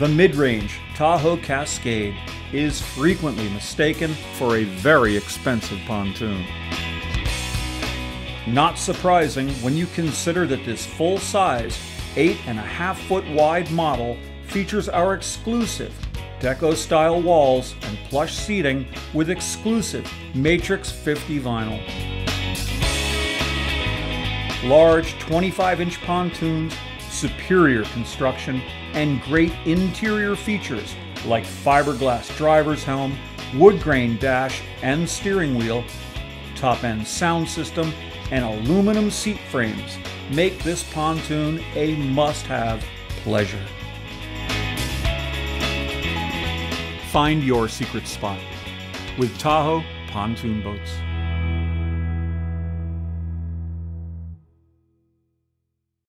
The mid-range Tahoe Cascade is frequently mistaken for a very expensive pontoon. Not surprising when you consider that this full-size, 8.5-foot wide model features our exclusive Deco style walls and plush seating with exclusive Matrix 50 vinyl. Large 25-inch pontoons, superior construction, and great interior features like fiberglass driver's helm, wood grain dash and steering wheel, top-end sound system, and aluminum seat frames make this pontoon a must-have pleasure. Find your secret spot with Tahoe Pontoon Boats.